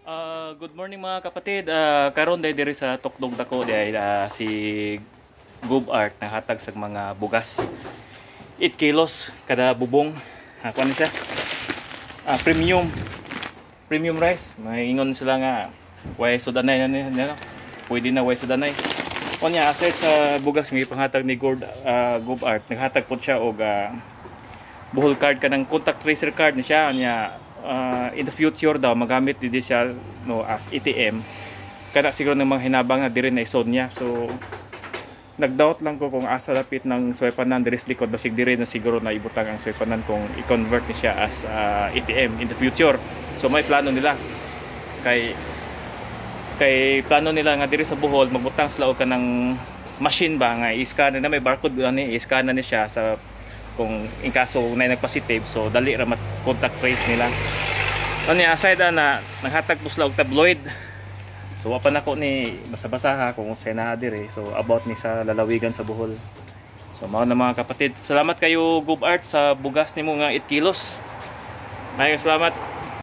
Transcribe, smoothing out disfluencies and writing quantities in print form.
Good morning mga kapatid. Karon diri sa tukdog dako day si Gub Art nahatag sa mga bugas. 8 kilos kada bubong. Kuha na siya. Premium rice. Maingon sila nga way sudanay na pwede na way sudanay. Kunya aside sa bugas nga ipanghatag ni Gub Art, naghatag po siya og buhol card kanang contact tracer card ni siya nya. In the future daw magamit din siya as ATM kada siguro ng mga hinabang na diri na isod niya. So nagdoubt lang ko kung asa lapit ng swipanan diri sa likod, basig diri na siguro na ibutang ang swipanan kung i-convert ni siya as ATM in the future. So may plano nila kay plano nila nga diri sa Bohol magbutang sila og kanang machine ba nga i-scan na may barcode ani i-scan na ni siya sa kung in kaso na nagpositive, so dali ra contact trace nila. Ano aside na naghatag po sila og tabloid. So wa pa nako ni basa-basa ha kung sa na dire. So about ni sa lalawigan sa Bohol. So mao na mga kapatid. Salamat kayo Gub Art sa bugas nimo nga 8 kilos. Maayong salamat.